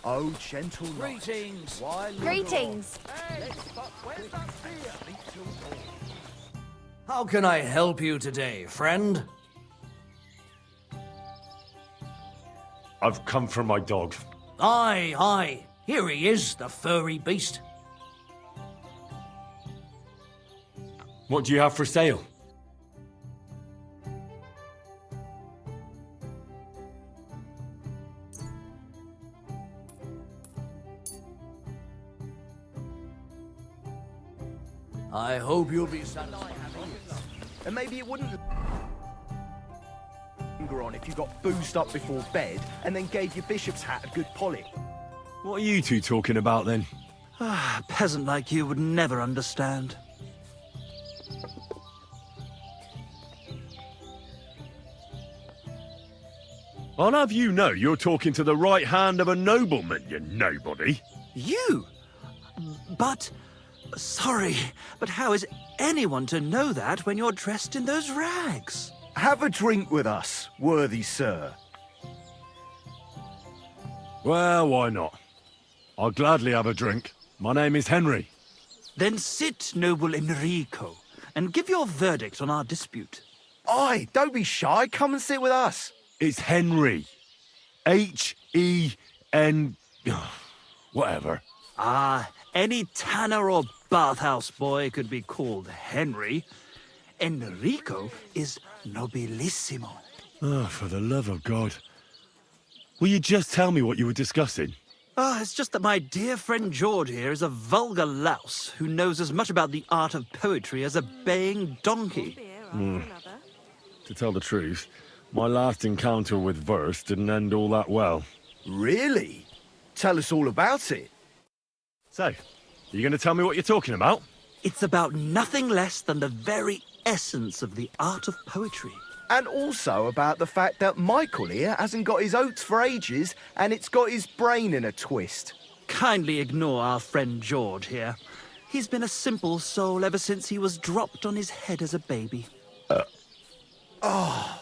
Oh, gentle knight. Greetings. Greetings. How can I help you today, friend? I've come for my dog. Aye, aye. Here he is, the furry beast. What do you have for sale? I hope you'll be satisfied. And maybe it wouldn't linger on if you got boozed up before bed and then gave your bishop's hat a good polish. What are you two talking about then? A peasant like you would never understand. I'll have you know you're talking to the right hand of a nobleman, you nobody. You? But... Sorry, but how is anyone to know that when you're dressed in those rags? Have a drink with us, worthy sir. Well, why not? I'll gladly have a drink. My name is Henry. Then sit, noble Enrico, and give your verdict on our dispute. Aye, don't be shy. Come and sit with us. It's Henry. H-E-N... whatever. Ah, any tanner or bathhouse boy could be called Henry. Enrico is nobilissimo. Oh, for the love of God. Will you just tell me what you were discussing? Ah, it's just that my dear friend George here is a vulgar louse who knows as much about the art of poetry as a baying donkey. To tell the truth, my last encounter with verse didn't end all that well. Really? Tell us all about it. So, you going to tell me what you're talking about? It's about nothing less than the very essence of the art of poetry. And also about the fact that Michael here hasn't got his oats for ages and it's got his brain in a twist. Kindly ignore our friend George here. He's been a simple soul ever since he was dropped on his head as a baby.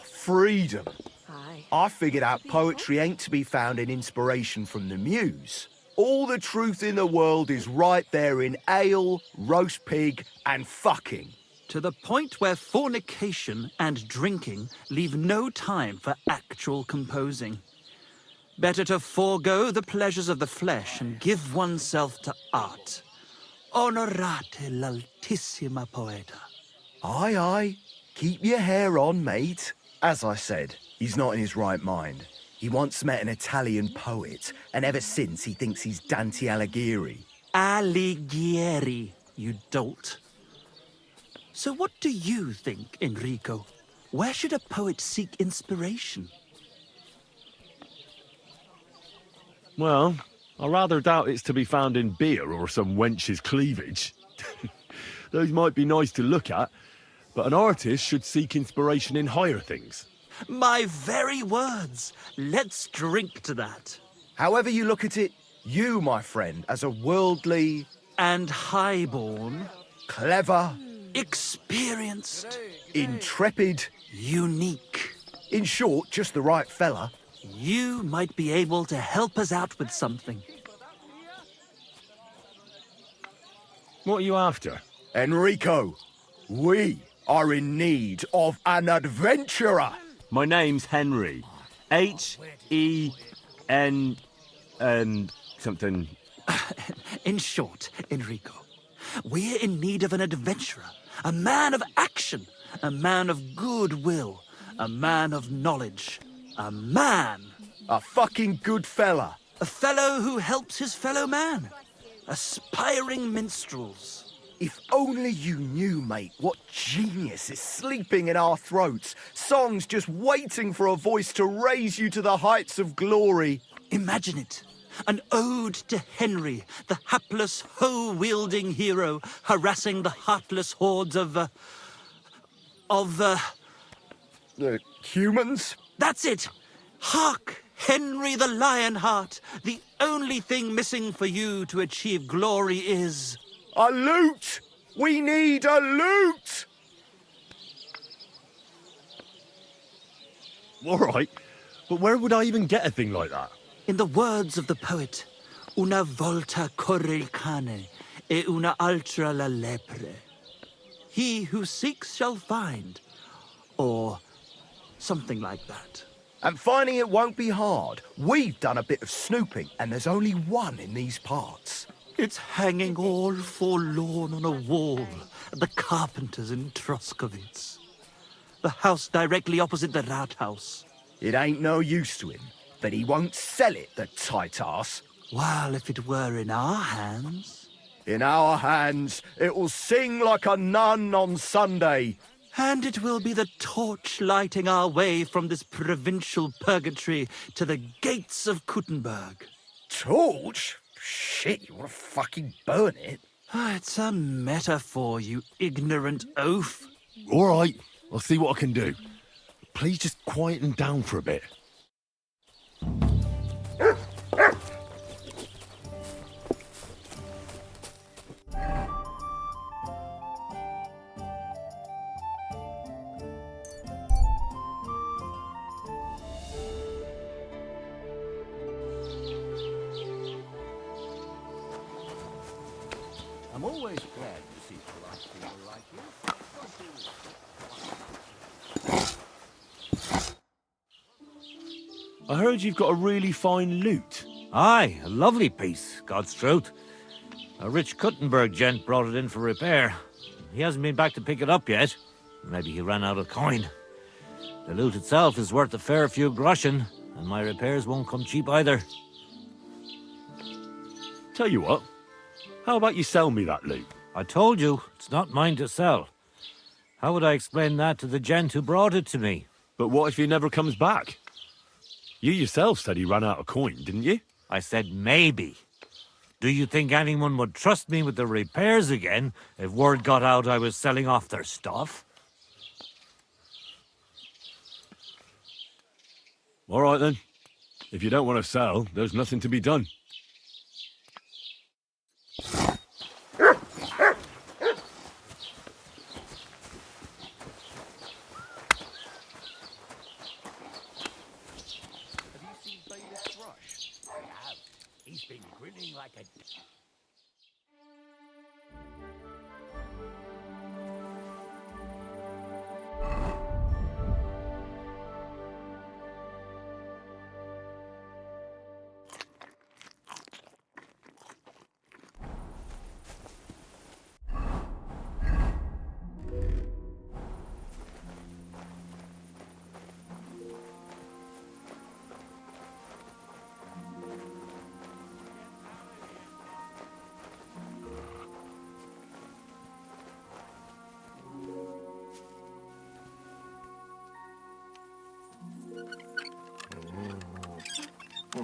Freedom. Hi. I figured out poetry ain't to be found in inspiration from the muse. All the truth in the world is right there in ale, roast pig, and fucking. To the point where fornication and drinking leave no time for actual composing. Better to forego the pleasures of the flesh and give oneself to art. Onorate l'altissima poeta. Aye, aye. Keep your hair on, mate. As I said, he's not in his right mind. He once met an Italian poet, and ever since he thinks he's Dante Alighieri. Alighieri, you dolt. So what do you think, Enrico? Where should a poet seek inspiration? Well, I rather doubt it's to be found in beer or some wench's cleavage. Those might be nice to look at, but an artist should seek inspiration in higher things. My very words. Let's drink to that. However you look at it, you, my friend, as a worldly, And highborn, clever, experienced, intrepid, unique. in short, just the right fella. You might be able to help us out with something. What are you after? Enrico, we are in need of an adventurer. My name's Henry. H-E-N... something... In short, Enrico, we're in need of an adventurer, a man of action, a man of goodwill, a man of knowledge, a man, A fucking good fella. a fellow who helps his fellow man, aspiring minstrels. If only you knew, mate, what genius is sleeping in our throats. Songs just waiting for a voice to raise you to the heights of glory. Imagine it. An ode to Henry, the hapless, hoe-wielding hero, harassing the heartless hordes of Humans? That's it! Hark, Henry the Lionheart! The only thing missing for you to achieve glory is... A loot! We need a loot! All right, but where would I even get a thing like that? In the words of the poet, una volta corre il cane, e una altra la lepre. He who seeks shall find, or something like that. And finding it won't be hard. We've done a bit of snooping, and there's only one in these parts. It's hanging all forlorn on a wall at the carpenter's in Troskovitz. The house directly opposite the Rathaus. It ain't no use to him, but he won't sell it, the tight ass. Well, if it were in our hands. In our hands, it will sing like a nun on Sunday. And it will be the torch lighting our way from this provincial purgatory to the gates of Kuttenberg. Torch? Shit, you want to fucking burn it? It's a metaphor, you ignorant oaf. All right, I'll see what I can do. Please just quieten down for a bit. I'm always glad to see polite people like you. I heard you've got a really fine lute. Aye, a lovely piece, God's truth. A rich Kuttenberg gent brought it in for repair. He hasn't been back to pick it up yet. Maybe he ran out of coin. The lute itself is worth a fair few groschen, and my repairs won't come cheap either. Tell you what, how about you sell me that lute? I told you, it's not mine to sell. How would I explain that to the gent who brought it to me? But what if he never comes back? You yourself said he ran out of coin, didn't you? I said maybe. Do you think anyone would trust me with the repairs again if word got out I was selling off their stuff? All right then. If you don't want to sell, there's nothing to be done. He's been grinning like a...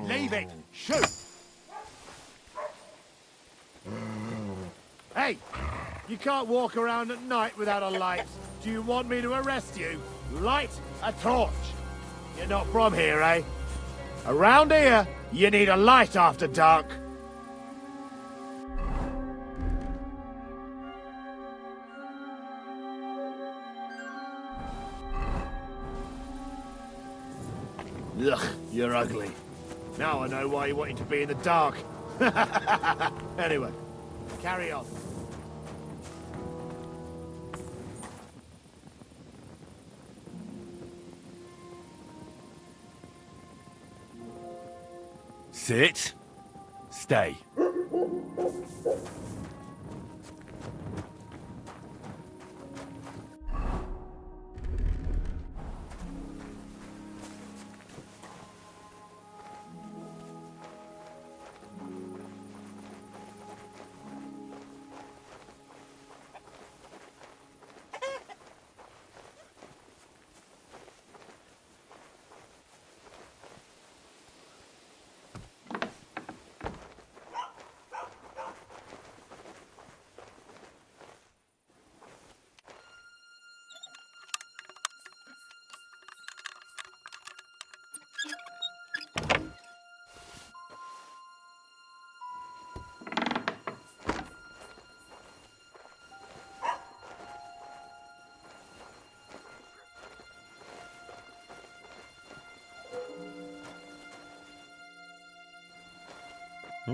Leave it! Shoot! Hey! You can't walk around at night without a light. Do you want me to arrest you? Light a torch! You're not from here, eh? Around here, you need a light after dark. Ugh, you're ugly. Now I know why you wanted to be in the dark. Anyway, carry on. Sit. Stay.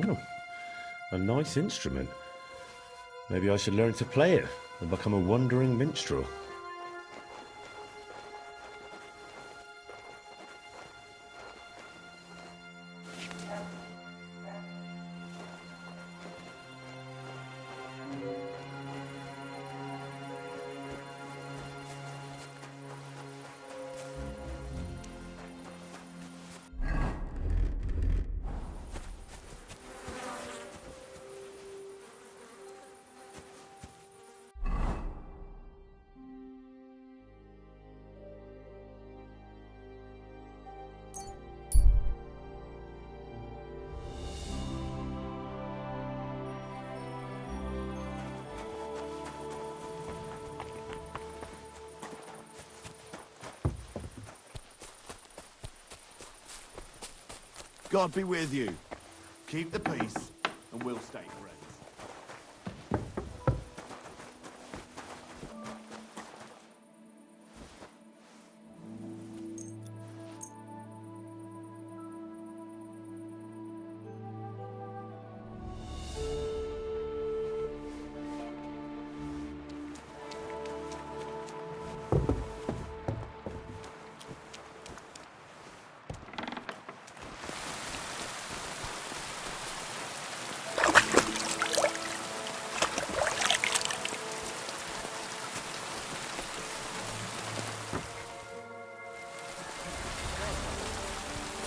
Oh, a nice instrument. Maybe I should learn to play it and become a wandering minstrel. God be with you. Keep the peace, and we'll stay friends.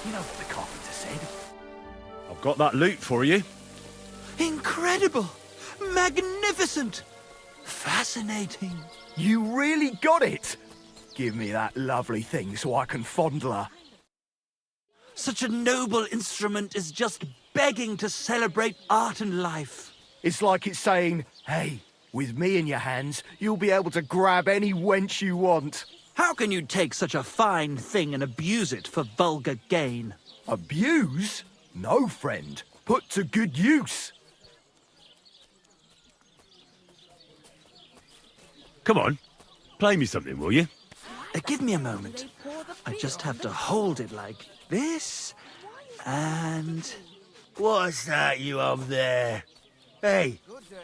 You know what the carpenter said? I've got that loot for you. Incredible! Magnificent! Fascinating! You really got it! Give me that lovely thing so I can fondle her. Such a noble instrument is just begging to celebrate art and life. It's like it's saying, hey, with me in your hands, you'll be able to grab any wench you want. How can you take such a fine thing and abuse it for vulgar gain? Abuse? No, friend. Put to good use. Come on, play me something, will you? Give me a moment. I just have to hold it like this, and... What's that you up there? Hey,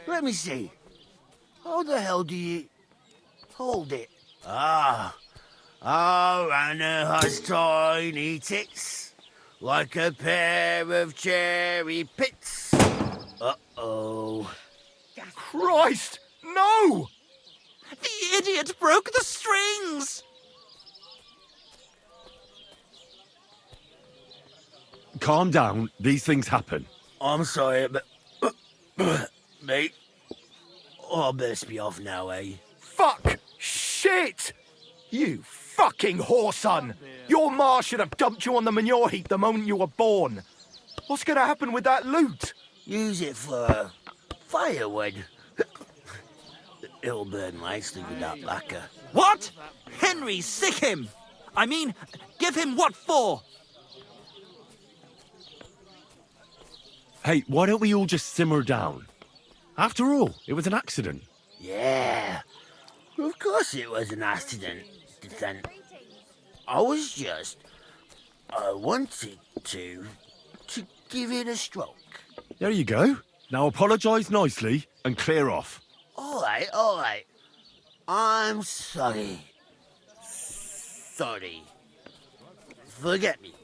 let me see. How the hell do you... hold it? Ah. Oh, Anna has tiny tits, like a pair of cherry pits. Uh-oh. Christ, no! The idiot broke the strings! Calm down, these things happen. I'm sorry, but... mate, I best be off now, eh? Fuck! Shit! You fucking whoreson! Your ma should have dumped you on the manure heap the moment you were born. What's gonna happen with that loot? Use it for firewood. It'll burn nicely with that lacquer. What? Henry, sick him! I mean, give him what for? Hey, why don't we all just simmer down? After all, it was an accident. Yeah, of course it was an accident. Then I wanted to give it a stroke. There you go. Now apologise nicely and clear off. All right. I'm sorry. Sorry. Forget me.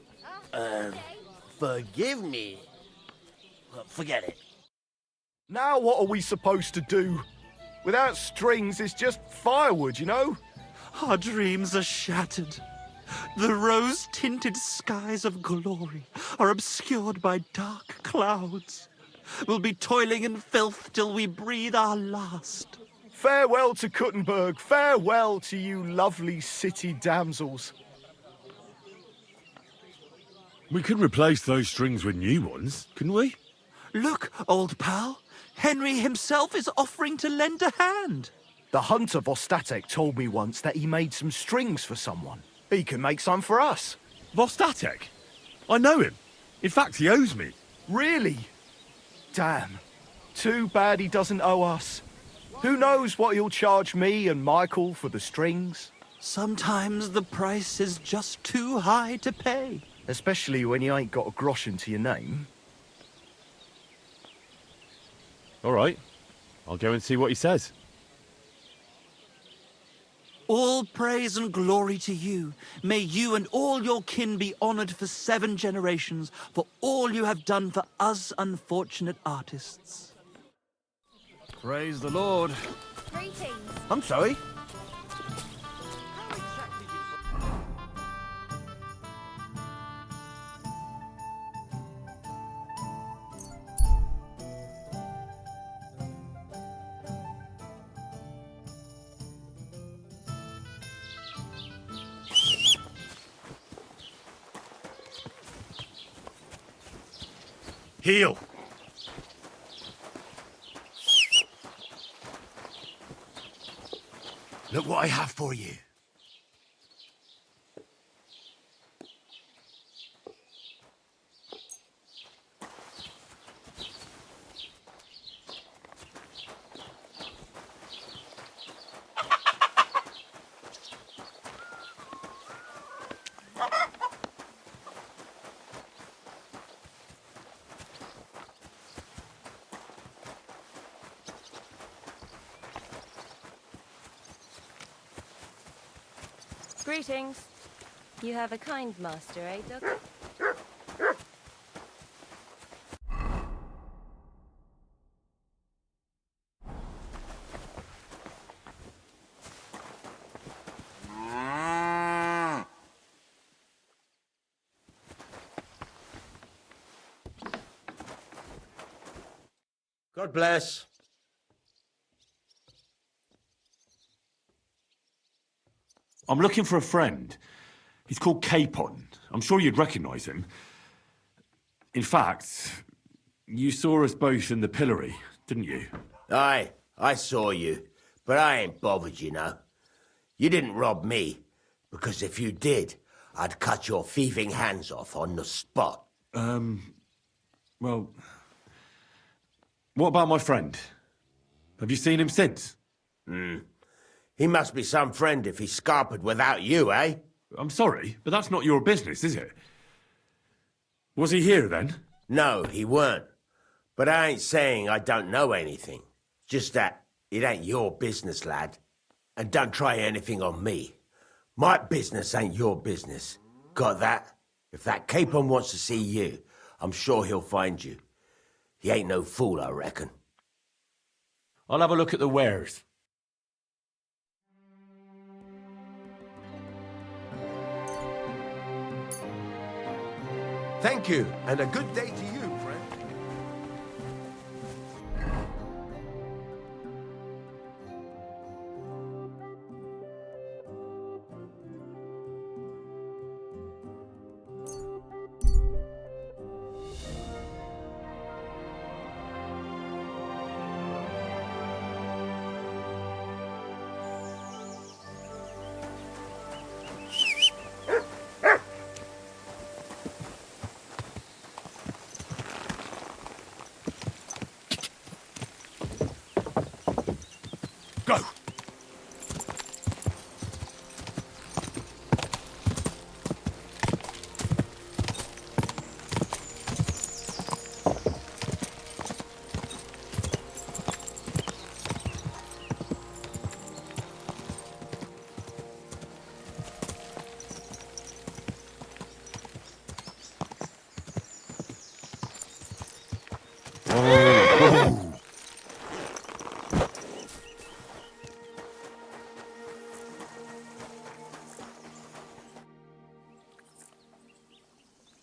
Forgive me. Forget it. Now what are we supposed to do? Without strings, it's just firewood, you know? Our dreams are shattered. The rose-tinted skies of glory are obscured by dark clouds. We'll be toiling in filth till we breathe our last. Farewell to Kuttenberg. Farewell to you lovely city damsels. We could replace those strings with new ones, couldn't we? Look, old pal. Henry himself is offering to lend a hand. The hunter Vostatek told me once that he made some strings for someone. He can make some for us. Vostatek? I know him. In fact, he owes me. Really? Damn. Too bad he doesn't owe us. Who knows what he'll charge me and Michael for the strings? Sometimes the price is just too high to pay. Especially when you ain't got a groschen to your name. All right. I'll go and see what he says. All praise and glory to you. May you and all your kin be honored for 7 generations for all you have done for us unfortunate artists. Praise the Lord. Greetings. I'm sorry. Heel. Look what I have for you. Greetings. You have a kind master, eh, Duck? God bless. I'm looking for a friend. He's called Capon. I'm sure you'd recognize him. In fact, you saw us both in the pillory, didn't you? Aye, I saw you, but I ain't bothered, you know. You didn't rob me, because if you did, I'd cut your thieving hands off on the spot. Well, what about my friend? Have you seen him since? He must be some friend if he's scarpered without you, eh? I'm sorry, but that's not your business, is it? Was he here then? No, he weren't. But I ain't saying I don't know anything. Just that it ain't your business, lad. And don't try anything on me. My business ain't your business. Got that? If that Capon wants to see you, I'm sure he'll find you. He ain't no fool, I reckon. I'll have a look at the wares. Thank you, and a good day to you, friend. Go!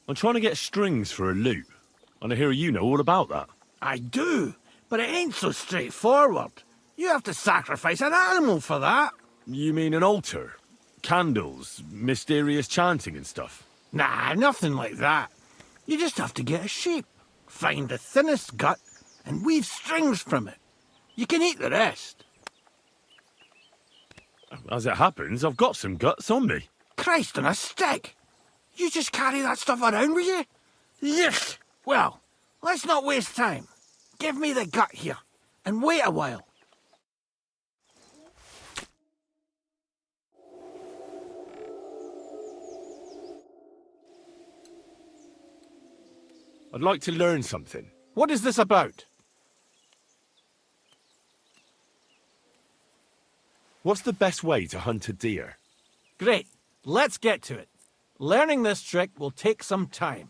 I'm trying to get strings for a loop, and I hear you know all about that. I do, but it ain't so straightforward. You have to sacrifice an animal for that. You mean an altar? Candles, mysterious chanting and stuff? Nah, nothing like that. You just have to get a sheep, find the thinnest gut, and weave strings from it. You can eat the rest. As it happens, I've got some guts on me. Christ on a stick! You just carry that stuff around with you? Yuck! Well, let's not waste time. Give me the gut here, and wait a while. I'd like to learn something. What is this about? What's the best way to hunt a deer? Great. Let's get to it. Learning this trick will take some time.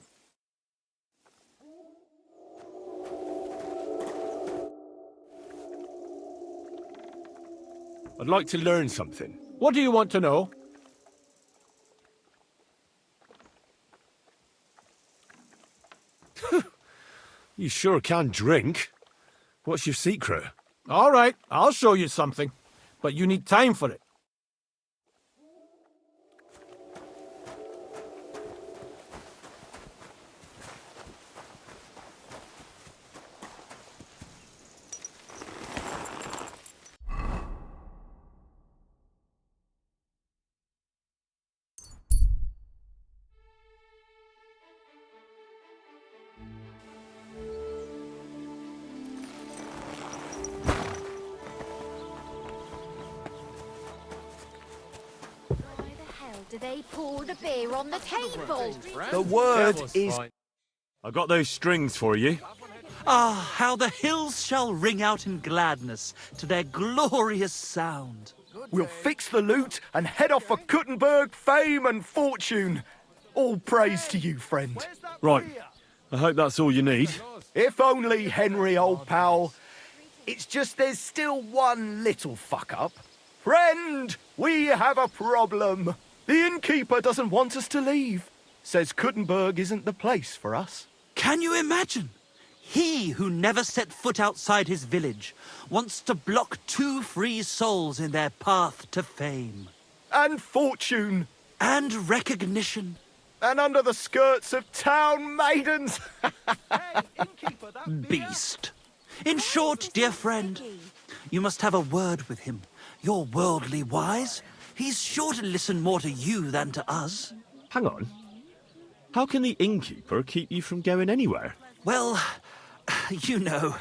I'd like to learn something. What do you want to know? You sure can drink. What's your secret? All right, I'll show you something. But you need time for it. Do they pour the beer on the table? The word is... I got those strings for you. Ah, how the hills shall ring out in gladness to their glorious sound. We'll fix the loot and head off for Kuttenberg, fame and fortune. All praise to you, friend. Right. I hope that's all you need. If only, Henry, old pal. It's just there's still one little fuck-up. Friend, we have a problem. The innkeeper doesn't want us to leave. Says Kuttenberg isn't the place for us. Can you imagine? He who never set foot outside his village wants to block 2 free souls in their path to fame. And fortune. And recognition. And under the skirts of town maidens. Beast. In short, dear friend, you must have a word with him. You're worldly wise. He's sure to listen more to you than to us. Hang on. How can the innkeeper keep you from going anywhere? Well, you know,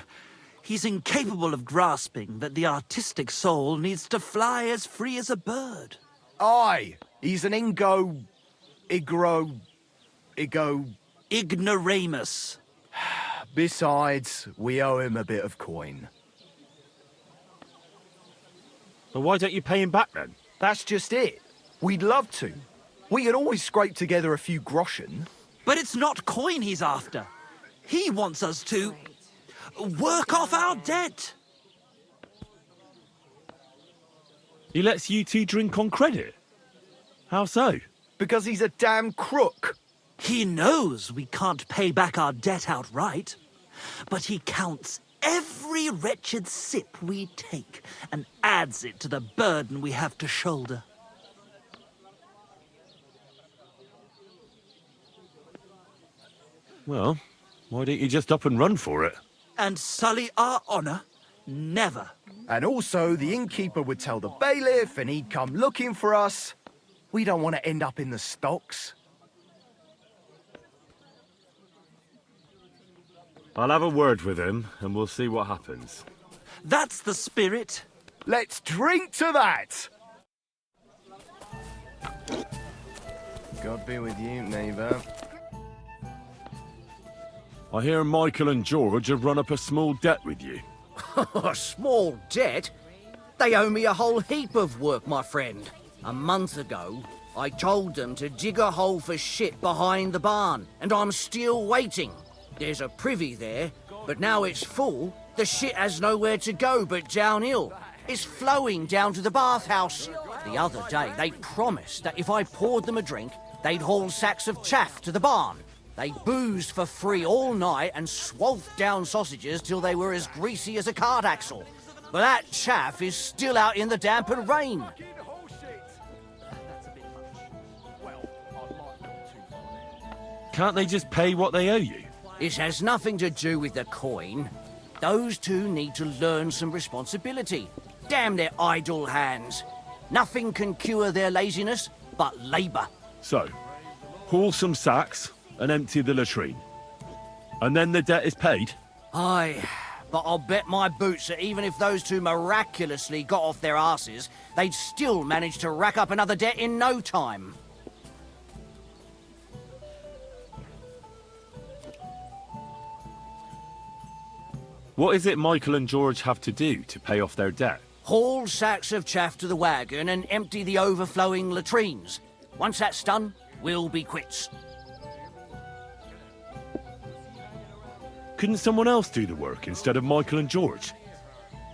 he's incapable of grasping that the artistic soul needs to fly as free as a bird. Aye, he's an Ignoramus. Besides, we owe him a bit of coin. Well, why don't you pay him back then? That's just it. We'd love to. We could always scrape together a few groschen. But it's not coin he's after. He wants us to work off our debt. He lets you two drink on credit? How so? Because he's a damn crook. He knows we can't pay back our debt outright, but he counts every wretched sip we take and adds it to the burden we have to shoulder. Well, why don't you just up and run for it? And sully our honor? Never. And also, the innkeeper would tell the bailiff and he'd come looking for us. We don't want to end up in the stocks. I'll have a word with him, and we'll see what happens. That's the spirit. Let's drink to that! God be with you, neighbour. I hear Michael and George have run up a small debt with you. A small debt? They owe me a whole heap of work, my friend. A month ago, I told them to dig a hole for shit behind the barn, and I'm still waiting. There's a privy there, but now it's full. The shit has nowhere to go but downhill. It's flowing down to the bathhouse. The other day, they promised that if I poured them a drink, they'd haul sacks of chaff to the barn. They boozed for free all night and swathed down sausages till they were as greasy as a cart axle. But that chaff is still out in the damp and rain. Can't they just pay what they owe you? It has nothing to do with the coin. Those two need to learn some responsibility. Damn their idle hands. Nothing can cure their laziness but labour. So, haul some sacks and empty the latrine. And then the debt is paid? Aye, but I'll bet my boots that even if those two miraculously got off their asses, they'd still manage to rack up another debt in no time. What is it Michael and George have to do to pay off their debt? Haul sacks of chaff to the wagon and empty the overflowing latrines. Once that's done, we'll be quits. Couldn't someone else do the work instead of Michael and George?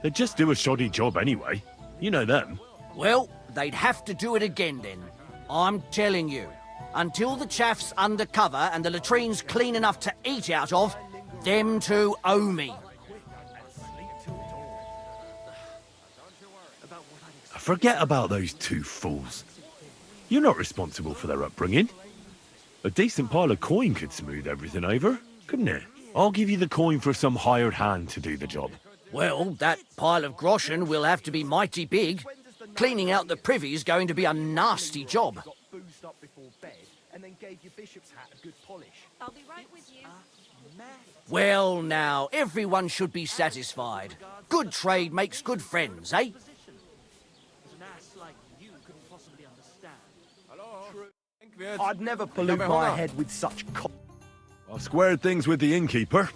They'd just do a shoddy job anyway. You know them. Well, they'd have to do it again then. I'm telling you. Until the chaff's under cover and the latrine's clean enough to eat out of, them two owe me. Forget about those two fools. You're not responsible for their upbringing. A decent pile of coin could smooth everything over, couldn't it? I'll give you the coin for some hired hand to do the job. Well, that pile of groschen will have to be mighty big. Cleaning out the privy's going to be a nasty job. Got boozed up before bed and then gave your bishop's hat a good polish. I'll be right with you. Well, now, everyone should be satisfied. Good trade makes good friends, eh? I'd never pollute my head with such I've squared things with the innkeeper.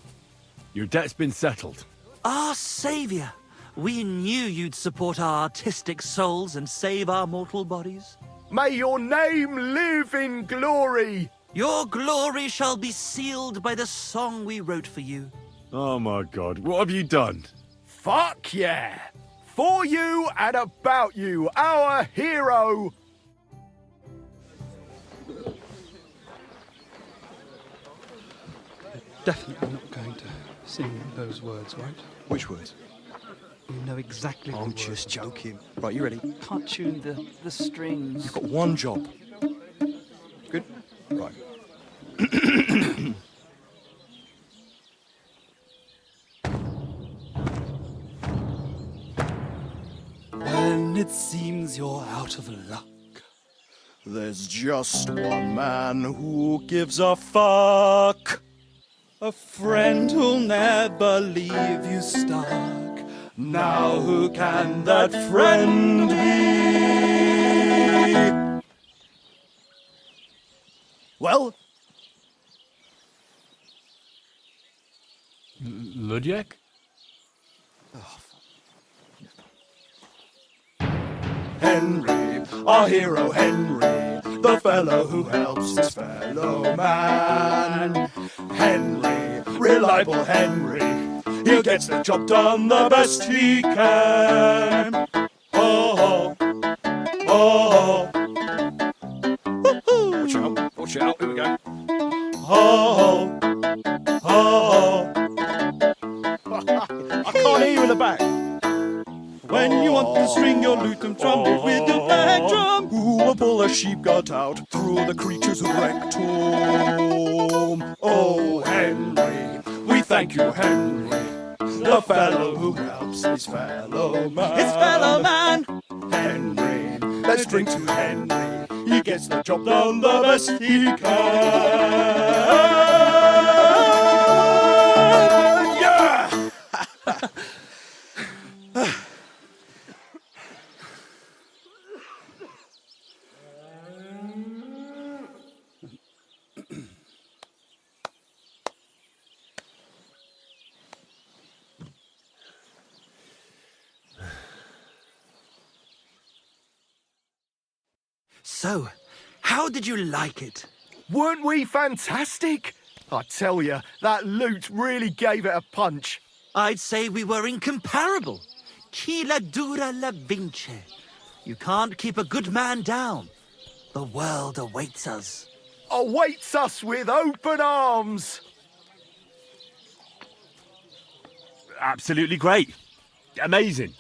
Your debt's been settled. Our saviour! We knew you'd support our artistic souls and save our mortal bodies. May your name live in glory! Your glory shall be sealed by the song we wrote for you. Oh my God, what have you done? Fuck yeah! For you and about you, our hero! Definitely not going to sing those words, right? Which words? You know exactly the I'm words. just joking. Right, you ready? Can't tune the strings. You've got one job. Good? Right. When it seems you're out of luck, There's just one man who gives a fuck. a friend who'll never leave you stuck. Now who can that friend be? Well, Ludiak? Henry, our hero Henry, the fellow who helps his fellow man. Henry, reliable Henry, he gets the job done the best he can. Oh, oh, oh. Watch out, here we go. Oh, oh, I can't hear you in the back. When you want to string your lute and trumpet with your back drum, who will pull a sheep gut out through the creature's rectum? Oh, Henry, we thank you, Henry, the fellow who helps his fellow man. His fellow man! Henry, let's drink to Henry, he gets the job done the best he can. Yeah! So, how did you like it? Weren't we fantastic? I tell you, that loot really gave it a punch. I'd say we were incomparable. Chi la dura la vince. You can't keep a good man down. The world awaits us. Awaits us with open arms. Absolutely great. Amazing.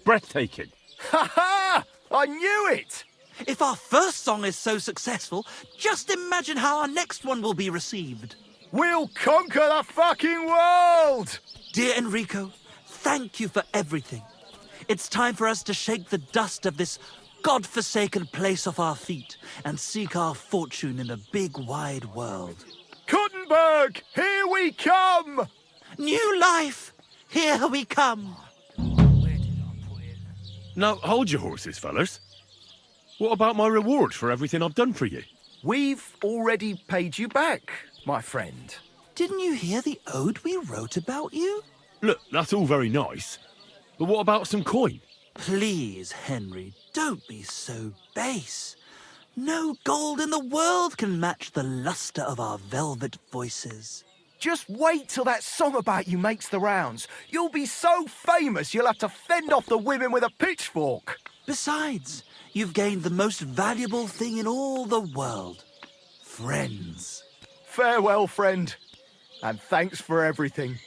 Breathtaking. Ha ha! I knew it! If our first song is so successful, just imagine how our next one will be received. We'll conquer the fucking world! Dear Enrico, thank you for everything. It's time for us to shake the dust of this God-forsaken place off our feet and seek our fortune in the big wide world. Kuttenberg, here we come! New life, here we come. Now, hold your horses, fellas. What about my reward for everything I've done for you? We've already paid you back, my friend. Didn't you hear the ode we wrote about you? Look, that's all very nice. But what about some coin? Please, Henry, don't be so base. No gold in the world can match the luster of our velvet voices. Just wait till that song about you makes the rounds. You'll be so famous you'll have to fend off the women with a pitchfork. Besides, you've gained the most valuable thing in all the world. Friends. Farewell, friend. And thanks for everything.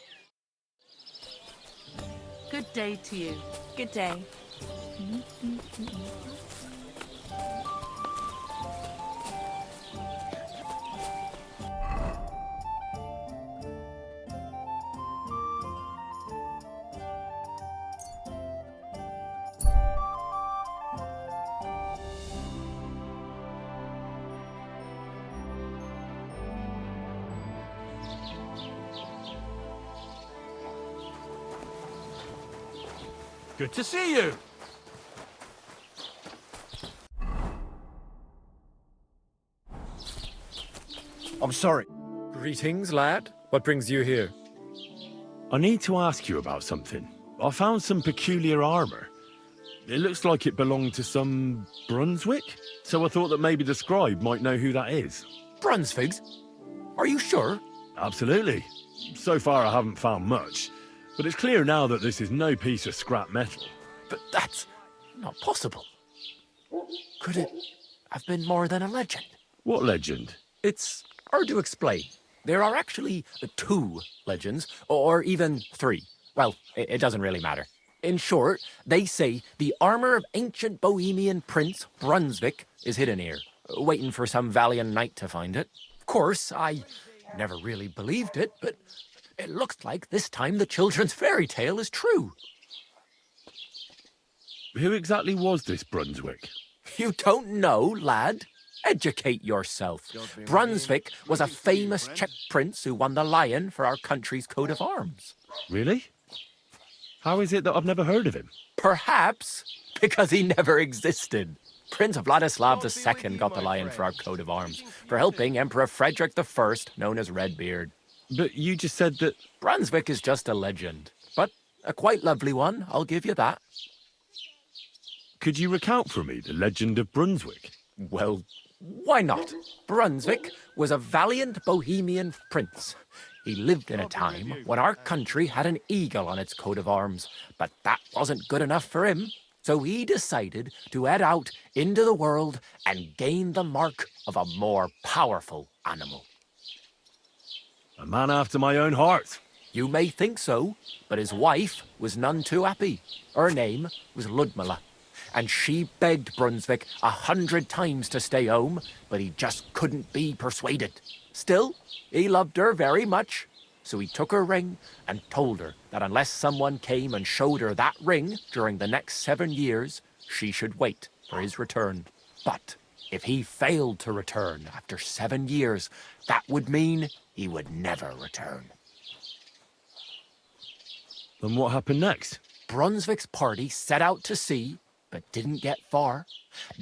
Good day to you. Good day. Good to see you. I'm sorry. Greetings, lad. What brings you here? I need to ask you about something. I found some peculiar armor. It looks like it belonged to some Brunswick, so I thought that maybe the scribe might know who that is. Brunswigs? Are you sure? Absolutely. So far I haven't found much, but it's clear now that this is no piece of scrap metal. But that's not possible. Could it have been more than a legend? What legend? It's hard to explain. There are actually 2 legends, or even 3. Well, it doesn't really matter. In short, they say the armor of ancient Bohemian Prince Brunswick is hidden here, waiting for some valiant knight to find it. Of course, I never really believed it, but it looks like this time the children's fairy tale is true. Who exactly was this Brunswick? You don't know, lad? Educate yourself. Brunswick was a famous Czech prince who won the lion for our country's coat of arms. Really? How is it that I've never heard of him? Perhaps because he never existed. Prince Vladislav II got the lion for our coat of arms for helping Emperor Frederick I, known as Redbeard. But you just said that... Brunswick is just a legend, but a quite lovely one, I'll give you that. Could you recount for me the legend of Brunswick? Well, why not? Brunswick was a valiant Bohemian prince. He lived in a time when our country had an eagle on its coat of arms, but that wasn't good enough for him. So he decided to head out into the world and gain the mark of a more powerful animal. A man after my own heart. You may think so, but his wife was none too happy. Her name was Ludmilla, and she begged Brunswick 100 times to stay home, but he just couldn't be persuaded. Still, he loved her very much, so he took her ring and told her that unless someone came and showed her that ring during the next 7 years, she should wait for his return. But if he failed to return after 7 years, that would mean he would never return. And what happened next? Brunswick's party set out to sea, but didn't get far.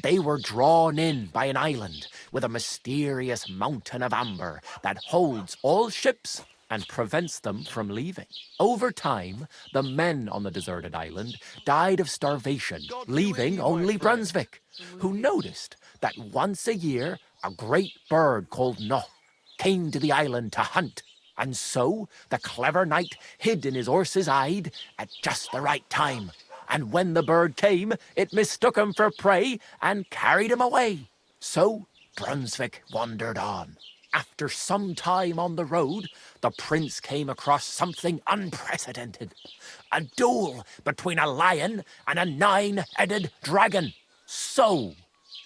They were drawn in by an island with a mysterious mountain of amber that holds all ships and prevents them from leaving. Over time, the men on the deserted island died of starvation, leaving only Brunswick, who noticed that once a year a great bird called No came to the island to hunt. And so the clever knight hid in his horse's hide at just the right time. And when the bird came, it mistook him for prey and carried him away. So Brunswick wandered on. After some time on the road, the prince came across something unprecedented. A duel between a lion and a 9-headed dragon. So,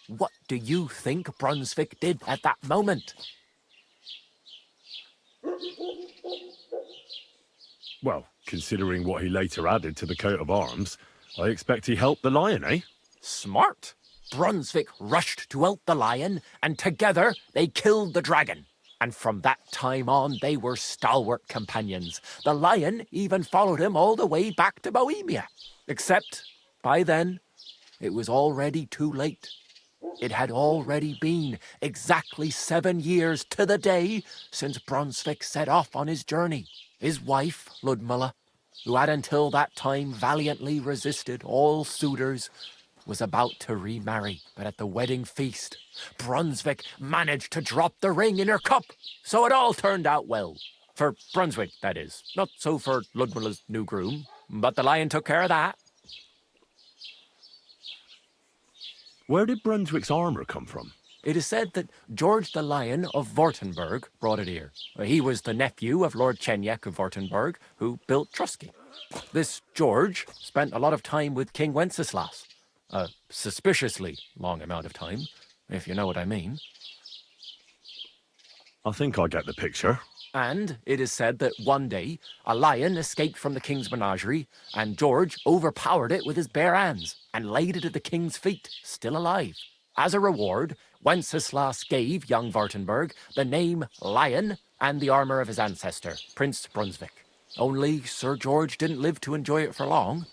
what do you think Brunswick did at that moment? Well, considering what he later added to the coat of arms, I expect he helped the lion, eh? Smart. Brunswick rushed to help the lion, and together they killed the dragon. And from that time on, they were stalwart companions. The lion even followed him all the way back to Bohemia. Except, by then, it was already too late. It had already been exactly 7 years to the day since Brunswick set off on his journey. His wife, Ludmilla, who had until that time valiantly resisted all suitors, was about to remarry. But at the wedding feast, Brunswick managed to drop the ring in her cup, so it all turned out well. For Brunswick, that is. Not so for Ludmilla's new groom, but the lion took care of that. Where did Brunswick's armour come from? It is said that George the Lion of Württemberg brought it here. He was the nephew of Lord Chenyek of Württemberg, who built Trusky. This George spent a lot of time with King Wenceslas. A suspiciously long amount of time, if you know what I mean. I think I get the picture. And it is said that one day, a lion escaped from the king's menagerie, and George overpowered it with his bare hands and laid it at the king's feet, still alive. As a reward, Wenceslas gave young Württemberg the name Lion and the armour of his ancestor, Prince Brunswick. Only Sir George didn't live to enjoy it for long.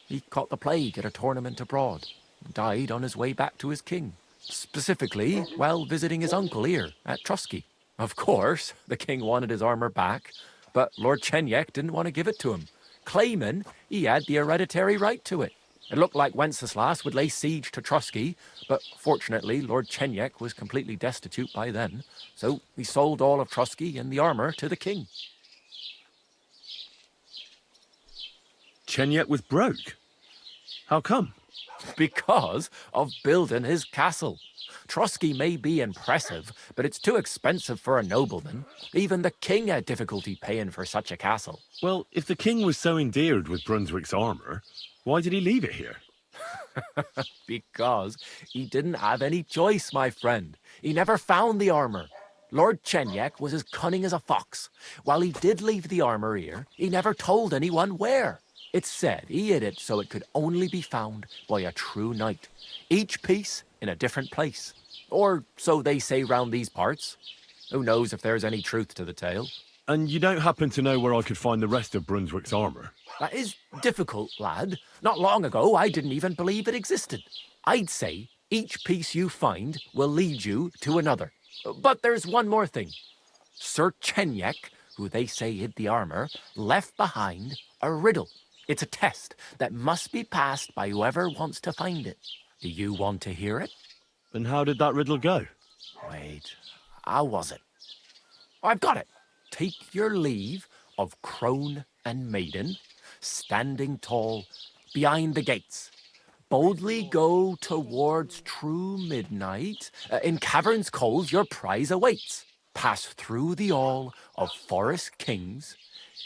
He caught the plague at a tournament abroad and died on his way back to his king, specifically while visiting his uncle here at Trusky. Of course, the king wanted his armour back, but Lord Chenyek didn't want to give it to him, claiming he had the hereditary right to it. It looked like Wenceslas would lay siege to Trusky, but fortunately Lord Chenyek was completely destitute by then, so he sold all of Trusky and the armour to the king. Chenyek was broke. How come? Because of building his castle. Trusky may be impressive, but it's too expensive for a nobleman. Even the king had difficulty paying for such a castle. Well, if the king was so endeared with Brunswick's armour, why did he leave it here? Because he didn't have any choice, my friend. He never found the armour. Lord Chenyek was as cunning as a fox. While he did leave the armour here, he never told anyone where. It's said he hid it so it could only be found by a true knight. Each piece in a different place. Or so they say round these parts. Who knows if there's any truth to the tale? And you don't happen to know where I could find the rest of Brunswick's armour? That is difficult, lad. Not long ago, I didn't even believe it existed. I'd say each piece you find will lead you to another. But there's one more thing. Sir Chenyek, who they say hid the armour, left behind a riddle. It's a test that must be passed by whoever wants to find it. Do you want to hear it? And how did that riddle go? Wait, how was it? I've got it. Take your leave of crone and maiden, standing tall behind the gates. Boldly go towards true midnight. In caverns cold your prize awaits. Pass through the all of forest kings,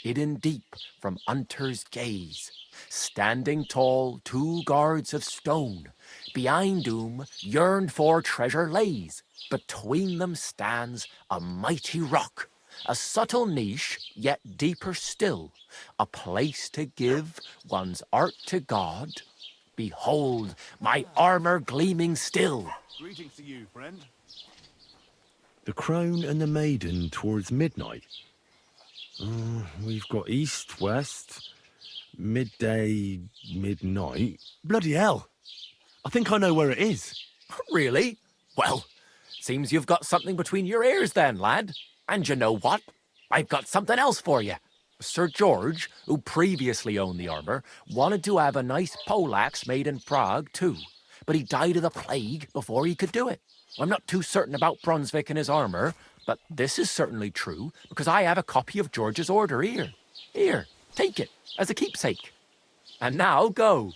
hidden deep from hunter's gaze. Standing tall, 2 guards of stone, behind whom yearned for treasure lays. Between them stands a mighty rock, a subtle niche, yet deeper still, a place to give one's art to God. Behold, my armour gleaming still. Greetings to you, friend. The crone and the maiden towards midnight. We've got east, west, midday, midnight. Bloody hell! I think I know where it is. Really? Well, seems you've got something between your ears then, lad. And you know what? I've got something else for you. Sir George, who previously owned the armour, wanted to have a nice poleaxe made in Prague too, but he died of the plague before he could do it. I'm not too certain about Brunswick and his armour, but this is certainly true because I have a copy of George's order here. Here, take it as a keepsake. And now go.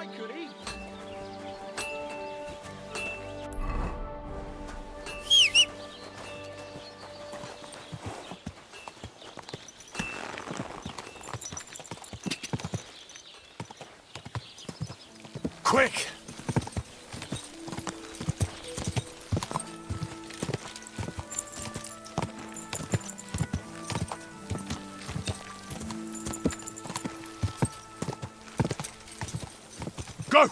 I could eat. Quick! Go!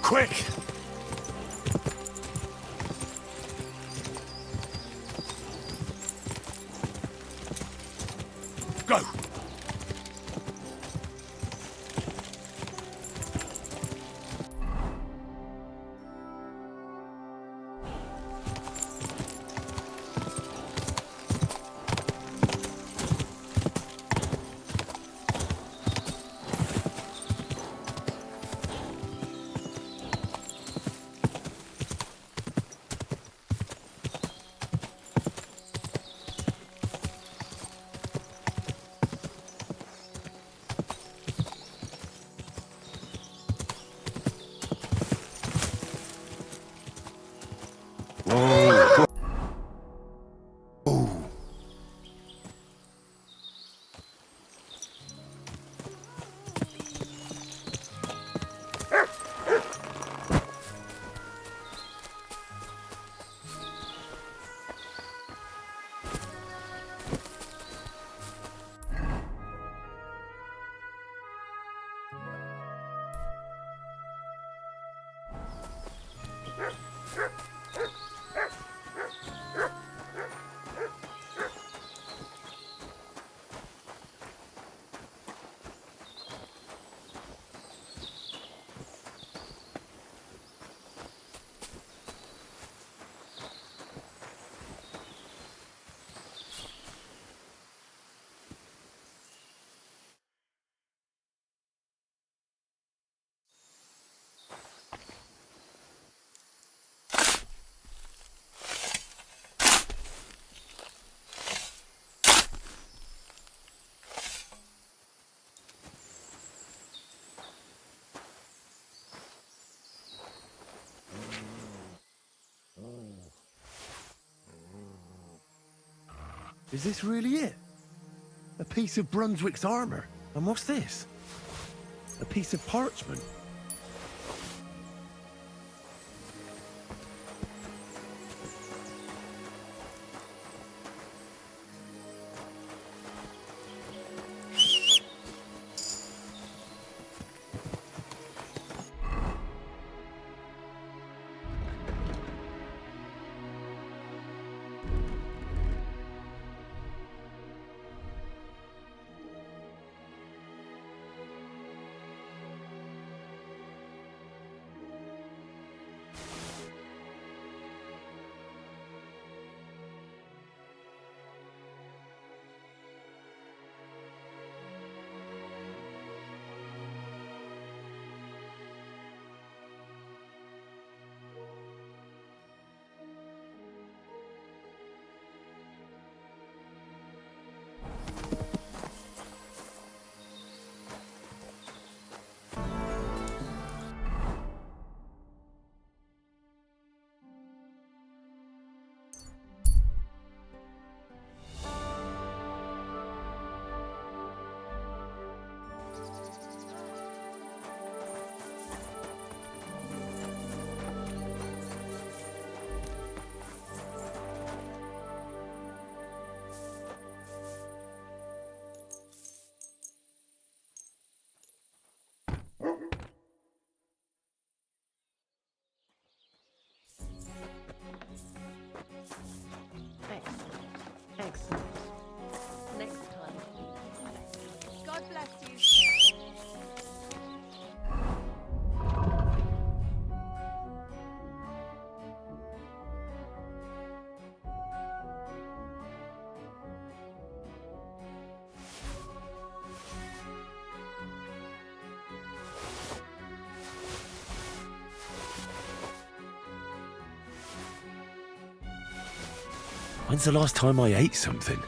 Quick! Go! Is this really it? A piece of Brunswick's armor. And what's this? A piece of parchment. Excellent. Next time. God bless you. When's the last time I ate something?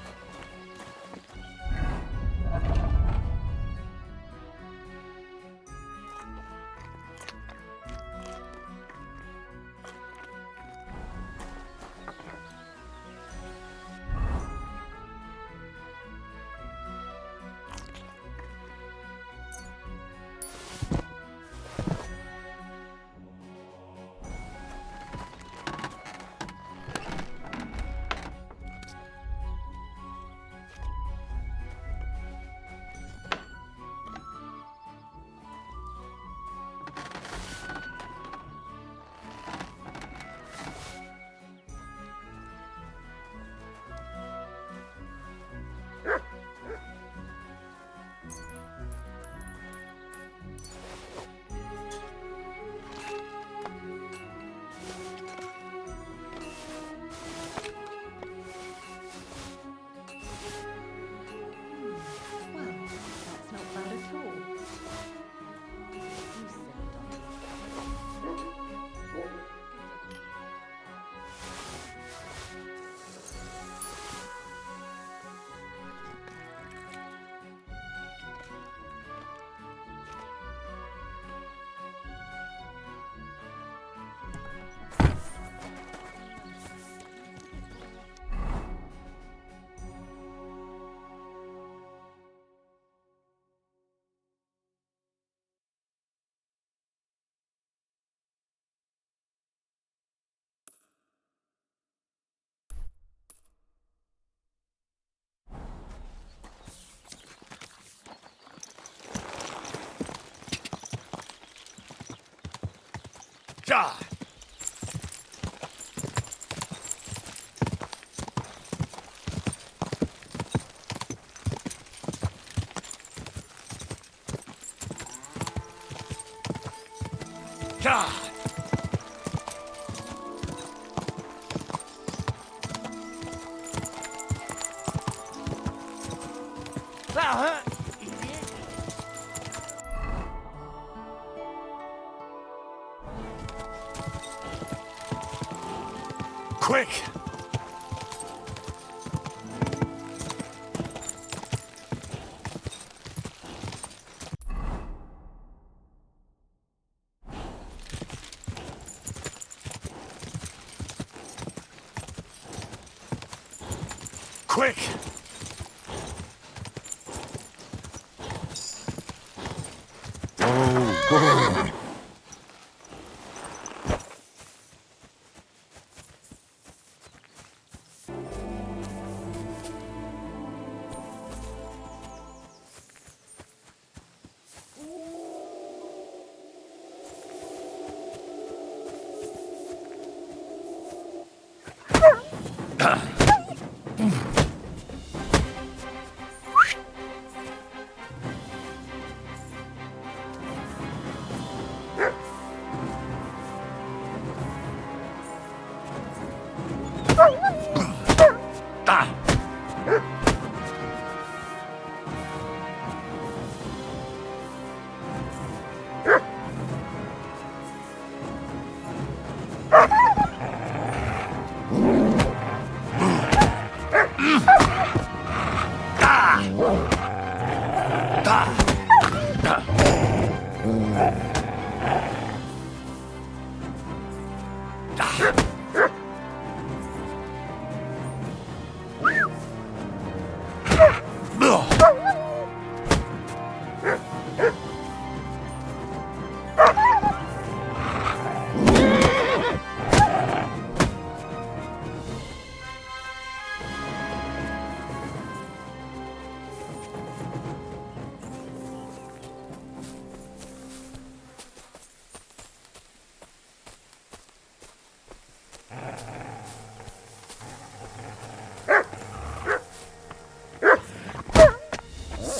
Ja! Ja! Quick! Quick! Oh.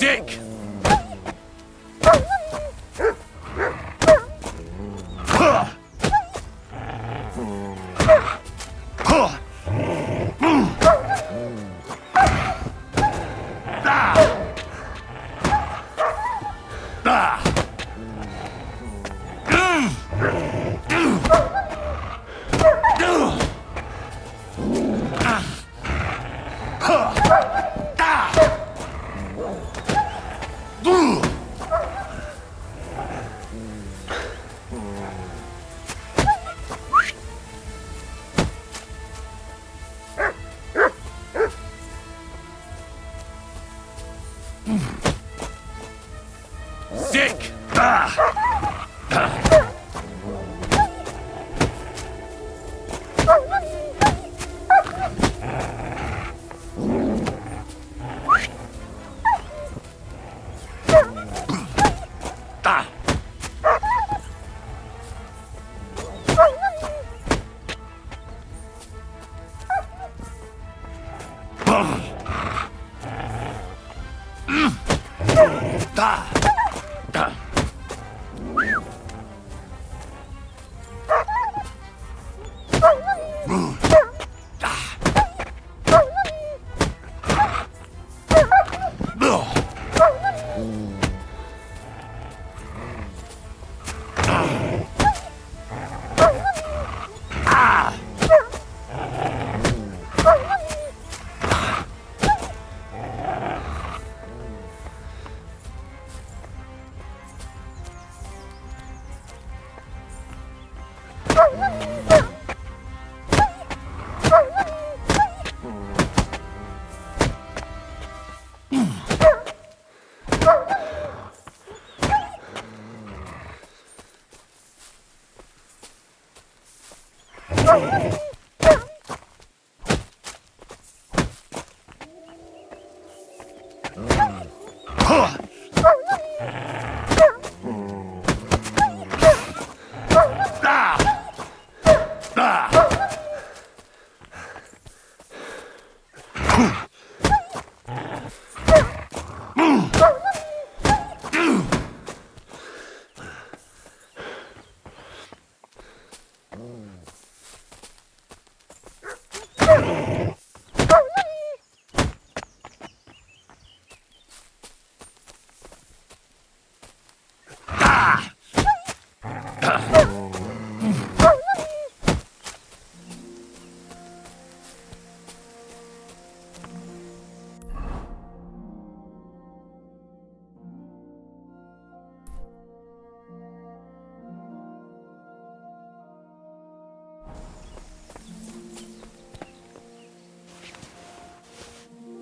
Sick! quick!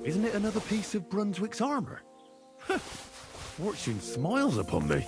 Isn't it another piece of Brunswick's armor? Fortune smiles upon me.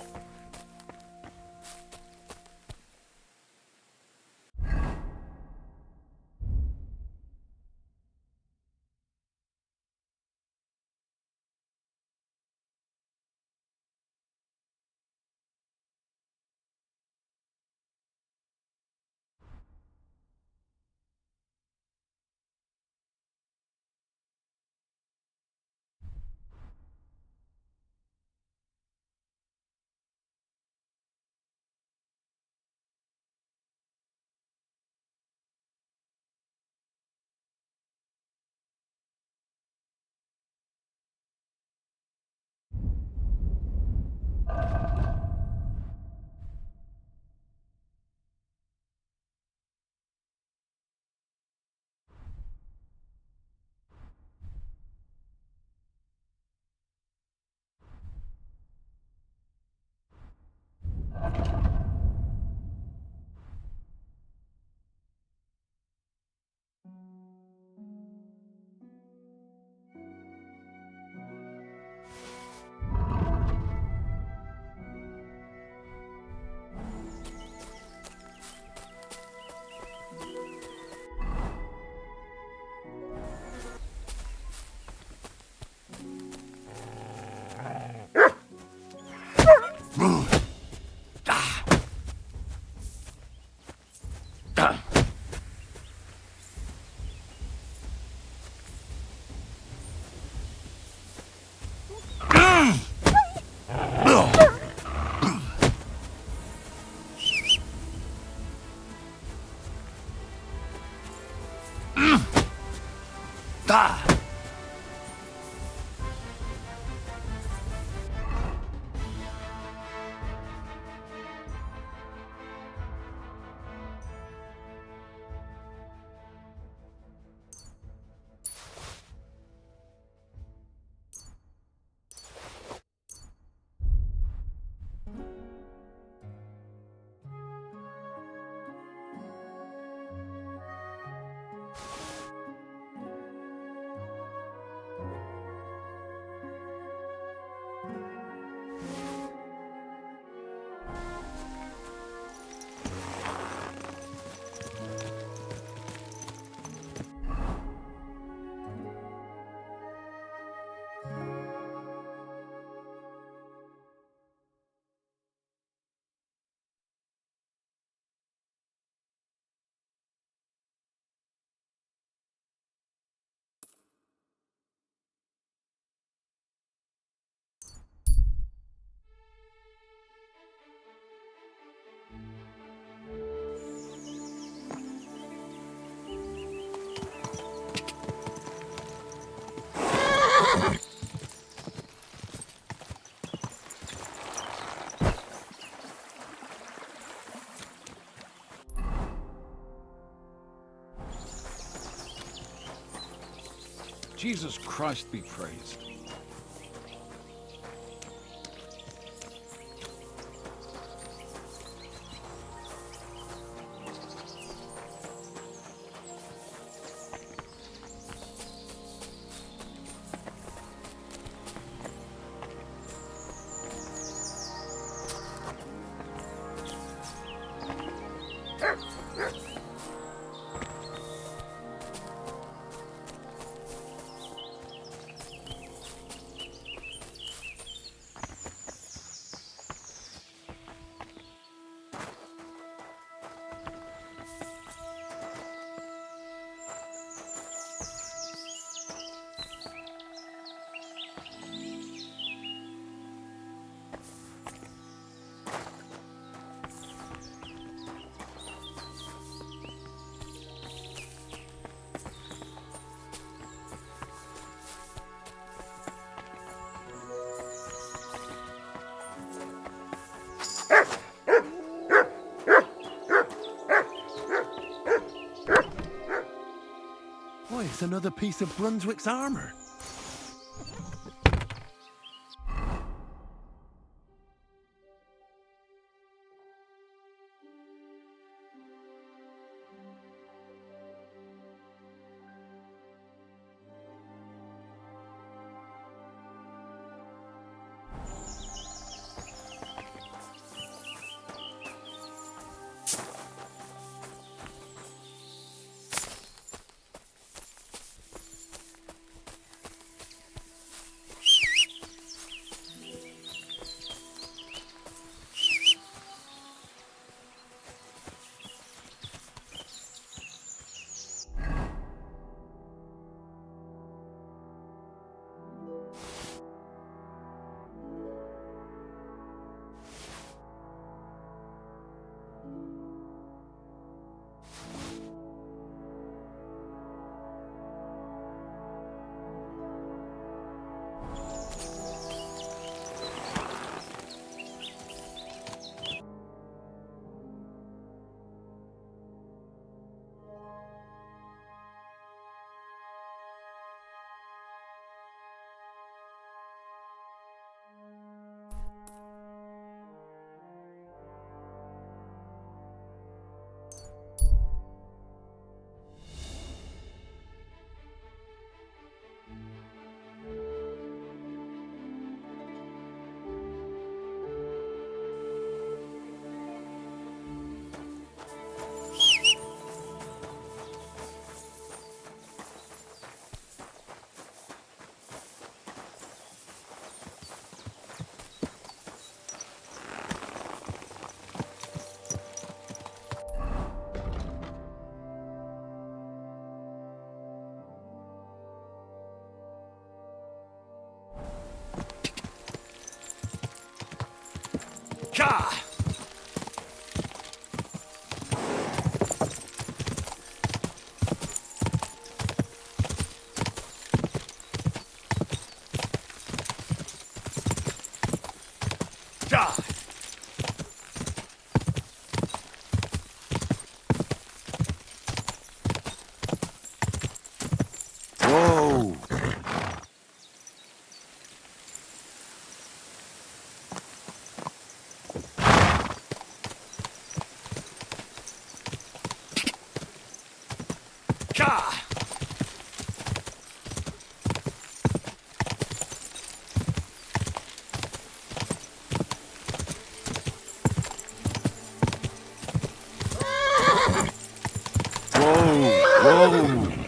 Jesus Christ be praised. Why, it's another piece of Brunswick's armor. Cha! Cha! Whoa! Cha! Whoa!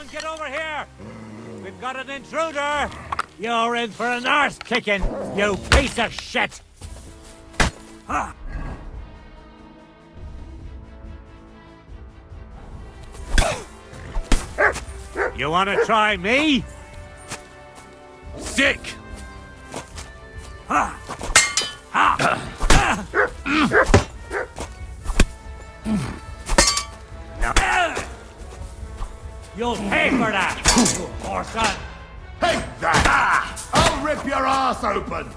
Everyone get over here! We've got an intruder! You're in for an arse kicking, you piece of shit! Ha! You wanna try me? Sick! Ha! Ha! You'll pay for that, you poor son! Take that! I'll rip your ass open!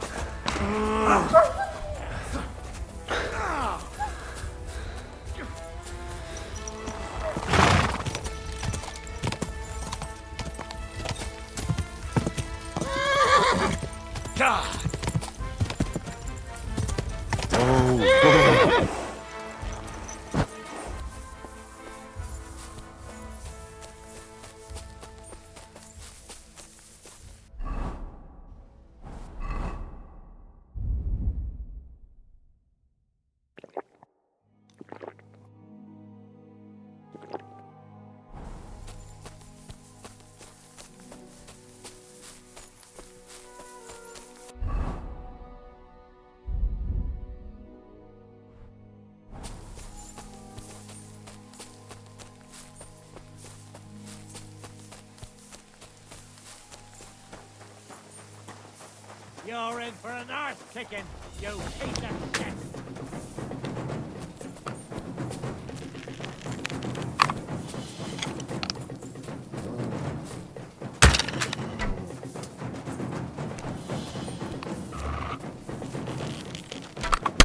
You're in for an arse kicking, you piece of shit!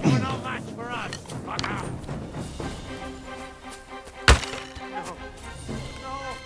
You're no match for us, fucker! No. No!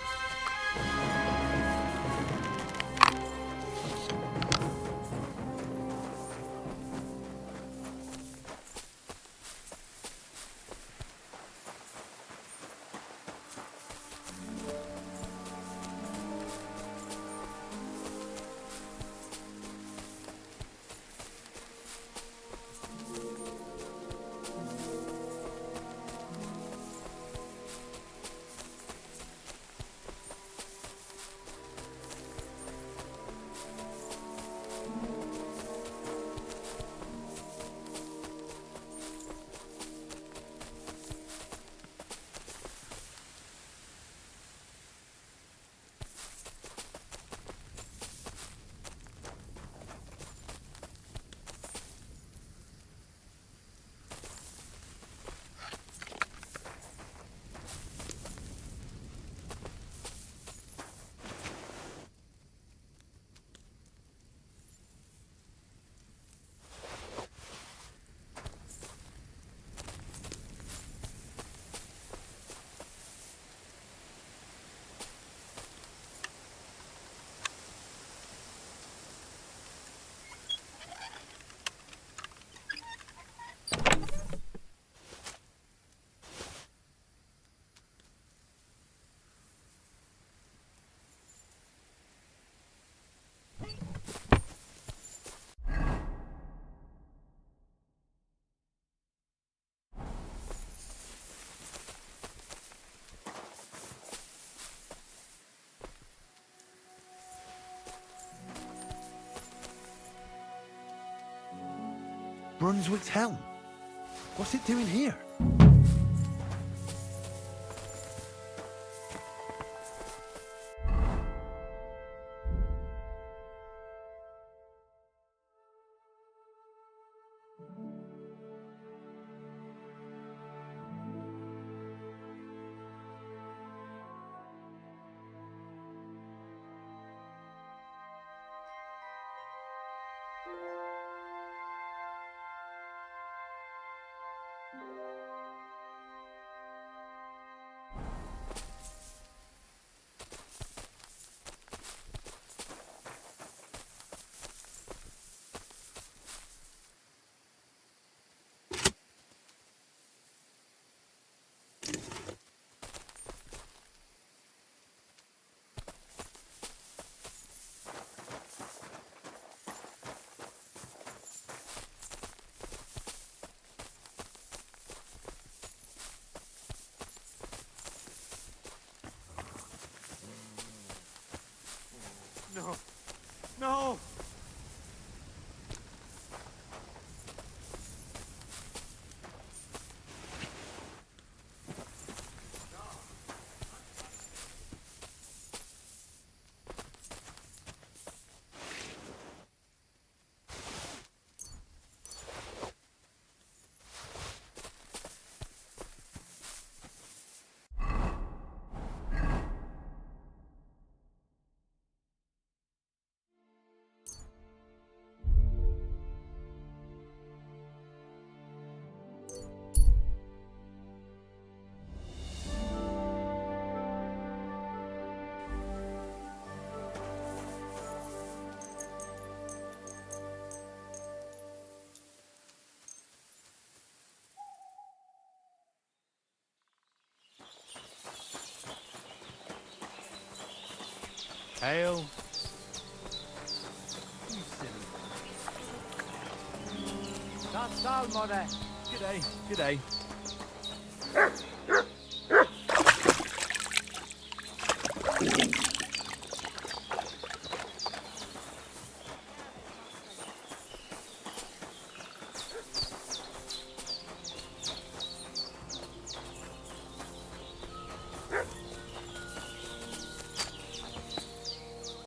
Brunswick's helm. What's it doing here? No. No! Hail. That's all, mother. G'day, g'day.